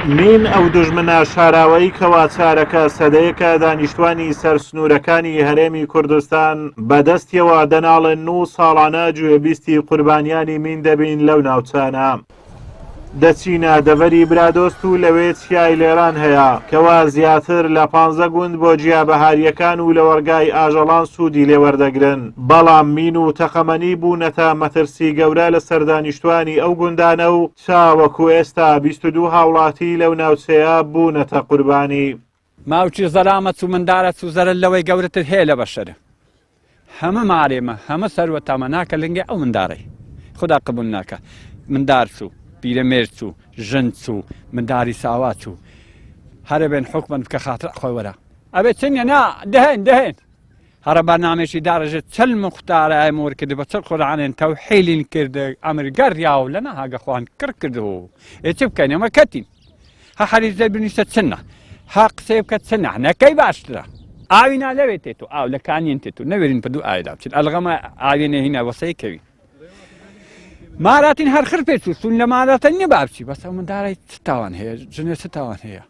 مین ئەو دوژمنە شاراوەی کەوا چارەکە سەدەیەکە دانیشتوانی سەر سنوورەکانی هەرێمی کوردستان بەدەستیەوە دەناڵن و ساڵانە گوێبیستی قوربانیانی مین دەبین لەو ناوچانە. دەچینە دەڤەری برادۆست و لەوێ چیای لێران هەیە کەوا زیاتر لە 15 گوند بۆ جیابەهاریەکان و لە وەرگای ئاژەڵان سوودی لێوەردەگرن، بەڵام مین و تەقەمەنی بوونەتە مەترسی گەورە لە سەردانیشتوانی ئەو گوندانە و چاوەکو ئێستا 22 هاوڵاتی لەو ناوچەیە بوونەتە قوربانی. ماوچی زەرامەت و مندارەت و زەرە لەوەی گەورەتر هەیە لە بەشەرە. هەمە مارێمە هەمە سەروەتامە ناکە لەنگێ ئەو منداڕی خدا قبول ناکە. مندار چوو پیرەمێر چوو ژن چوو منداری ساوا چوو هەرە بێن حکومت بکە خاترە خۆی وەرە ئەبێت چنیە نا دەهێن هەرە بەرنامێکی داڕژێت چەل مختارە ئەمور کرد بە چەل قورعانێن تەوحیلین کردە ئەمریکا ڕیاو لەنا هاگەخواان کردەوە چ بکەین ئەمە کەتین ها حەریزە بنیشە چنە ها قسەی بکە چنە نەکەی باشترە ئاوینا لەوێت تێت و ئاو لە کانین تێت و نەوێرین پدوو ئاویدا بچێت ئەلغەمە ئاوێنە هینە وەسەی کەوی ماراتین هەر خر پێچووسون لە ماراتە نییە بابچی بەس ئەو منداڕی چ تاوان هەیە ژنێ چ تاوان هەیە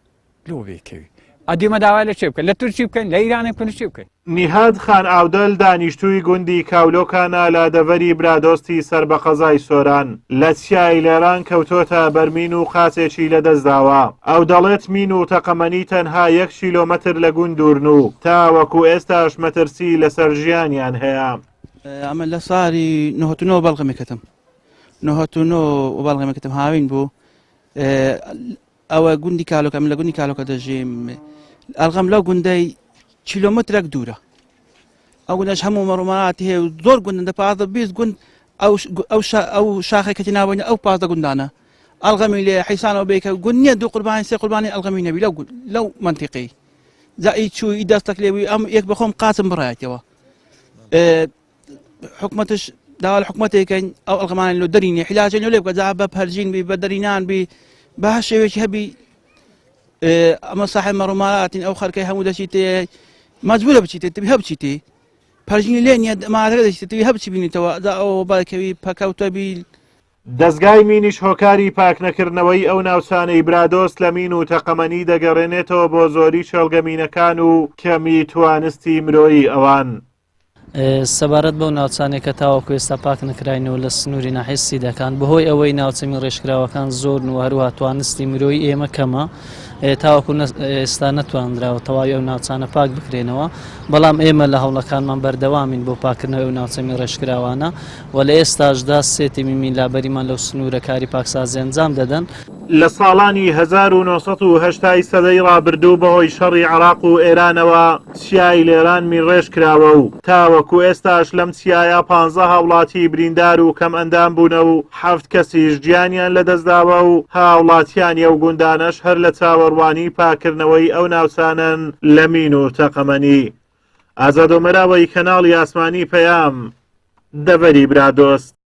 لۆ بێکەوی ئەدیمە داوای لە چێ بکەن لە تورکی بکەین لە ئیرانی بکەن چی بکەین. نیهاد خان ئاودەل دانیشتووی گوندی کاولۆکانە لە دەڤەری برادۆستی سەر بە قەزای سۆران لە چیای لێران کەوتۆتە بەرمین و قاچێکی لەدەستداوە. ئەو دەڵێت مین و تەقەمەنی تەنها 1 کیلۆمەتر لە گوند دوورن و تاوەکو ئێستاش مەترسی لەسەر ژیانیان هەیە. ئەمە لە ساری 99 بەڵغەمێکەکەتم 99 وبەڵغەمێکەکەتم هاوین بوو ئەوە گوندی کالۆکە من لە گوندی کالۆکە دەژیم ئەلغەم لەو گوندەی کیلۆمەترێک دوورە ئەو گوندەش هەموو مەڕووماتی هەیە و زۆر گوندن دە 15-20 گوند ئەو شاخێکەتی ناوەینە ئەو 15 گوندانە ئەلغەمی لێ حیسانەوە بێکە گوند نییە 2 قوربانی 3 قوربانی ئەلغەمی نەبی لەو منتیقی زائی چووی دەستەک لێبووی ئەم یەک بەخۆم قاچم بڕایەتەوە حکومەتش داوا حکومەتێکەکەین ئەو ئەلغەمانی لۆ دەرینێ حیلاجێن لێ بکە جا بە پەرژین بی بە دەرینان بی بە شێوێکی هەبی ئەمە ساحب مەڕووماتین ئەو خەرکەی هەموو دەچیتێ مەجبورە بچیتێ تبی هەبچیتێ پەرژینی لێ نییە ماەکە دەچیتەوی هەبچی بینیتەوە دا ئەوە باکەوی پەکەوتە بی. دەستگای مینیش هۆکاری پاکنەکردنەوەی ئەو ناوچانەی برادۆست لە مین و تەقەمەنی دەگەڕێنێتەوە بۆ زۆری شێڵگەمینەکان و کەمی توانستی مرۆیی ئەوان. سەبارەت بەو ناوچانێکە تاوەکو ئێستا پاک نەکراینەوە لە سنووری ناحیسی دەکان بەهۆی ئەوەی ناوچەمی ڕێژکراوەکان زۆر و هەروە توانستی مرۆیی ئێمە کەمە تاوەکو ئێستا نەتوانراوە تەواوی ئەو ناوچانە پاک بکرێنەوە بەڵام ئێمە لە هەوڵەکانمان بەردەوامین بۆ پاکردنەوەی ئەو ناوچەمی ڕێژکراوانە و لە ئێستاشدا سێتیمی میلابەریمان لەو سنوورە کاری پاکسازی ئەنجام دەدەن. لە ساڵانی 1970 سەدەی ڕابردوو بەهۆی شەڕی عێراق و ئێرانەوە چیای لێران میڕێژ کراوە و تاوەکو ئێستاش لەم چیایە 15 هاوڵاتی بریندار و کەم ئەندام بوونە و 7 کەسیش گیانیان لەدەستداوە و هاوڵاتیانی ئەو گوندانەش هەر لە چاوەڕوانی پاکردنەوەی ئەو ناوچانن لە مین و تەقەمەنی. ئازادۆمەراوەی کەناڵی ئاسمانی پەیام دەڤەری برادۆست.